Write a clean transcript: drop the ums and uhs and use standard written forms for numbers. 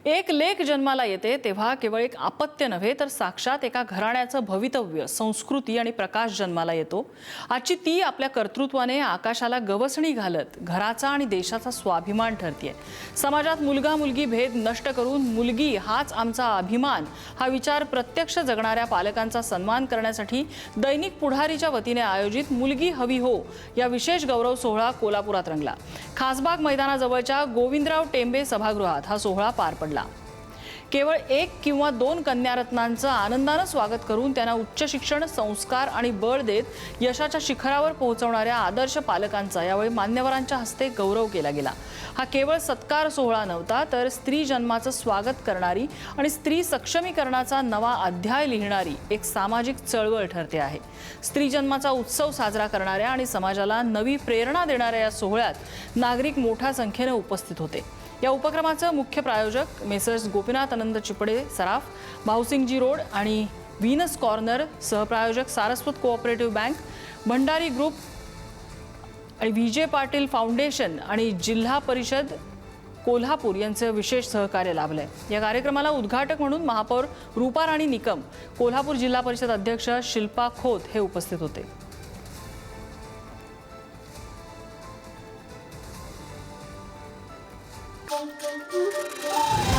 एक लेक जन्माला येते तेव्हा केवळ एक अपत्य नव्हे तर साक्षात एका घराण्याचं भवितव्य, संस्कृती आणि प्रकाश जन्माला येतो। आजची ती आपल्या कर्तृत्वाने आकाशाला गवसणी घालत घराचा आणि देशाचा स्वाभिमान ठरतेय। समाजात मुलगा मुलगी भेद नष्ट करून मुलगी हाच आमचा अभिमान हा विचार प्रत्यक्ष जगणाऱ्या पालकांचा सन्मान करण्यासाठी दैनिक पुढारीच्या वतीने आयोजित मुलगी हवी हो या विशेष गौरव सोहळा कोल्हापुरात रंगला। खासबाग मैदानाजवळच्या गोविंदराव टेंबे सभागृहात हा सोहळा पार पडला। केवळ एक किंवा दोन कन्यारत्नांचं आनंदाने स्वागत करून त्यांना उच्च शिक्षण, संस्कार आणि बळ देत यशाच्या शिखरावर पोहोचवणाऱ्या आदर्श पालकांचा यावेळी मान्यवरांच्या हस्ते गौरव केला गेला। हा केवळ सत्कार सोहळा नव्हता तर स्त्री जन्माचं स्वागत करणारी आणि स्त्री सक्षमीकरणाचा नवा अध्याय लिहिणारी एक सामाजिक चळवळ ठरते आहे। स्त्री जन्माचा उत्सव साजरा करणाऱ्या आणि समाजाला नवी प्रेरणा देणाऱ्या या सोहळ्यात नागरिक मोठ्या संख्येने उपस्थित होते। या उपक्रमाचे मुख्य प्रायोजक मेसर्स गोपीनाथ आनंद चिपळे सराफ, भाऊसिंगजी रोड आणि व्हीनस कॉर्नर, सहप्रायोजक Saraswat cooperative bank, Bhandari group आणि व्हीजे पाटील फाउंडेशन आणि जिल्हा परिषद कोल्हापूर यांचे विशेष सहकार्य लाभले। या कार्यक्रमाला उद्घाटक म्हणून महापौर रूपा राणी निकम, कोल्हापूर जिल्हा परिषद अध्यक्ष शिल्पा खोत हे उपस्थित होते। Thank you.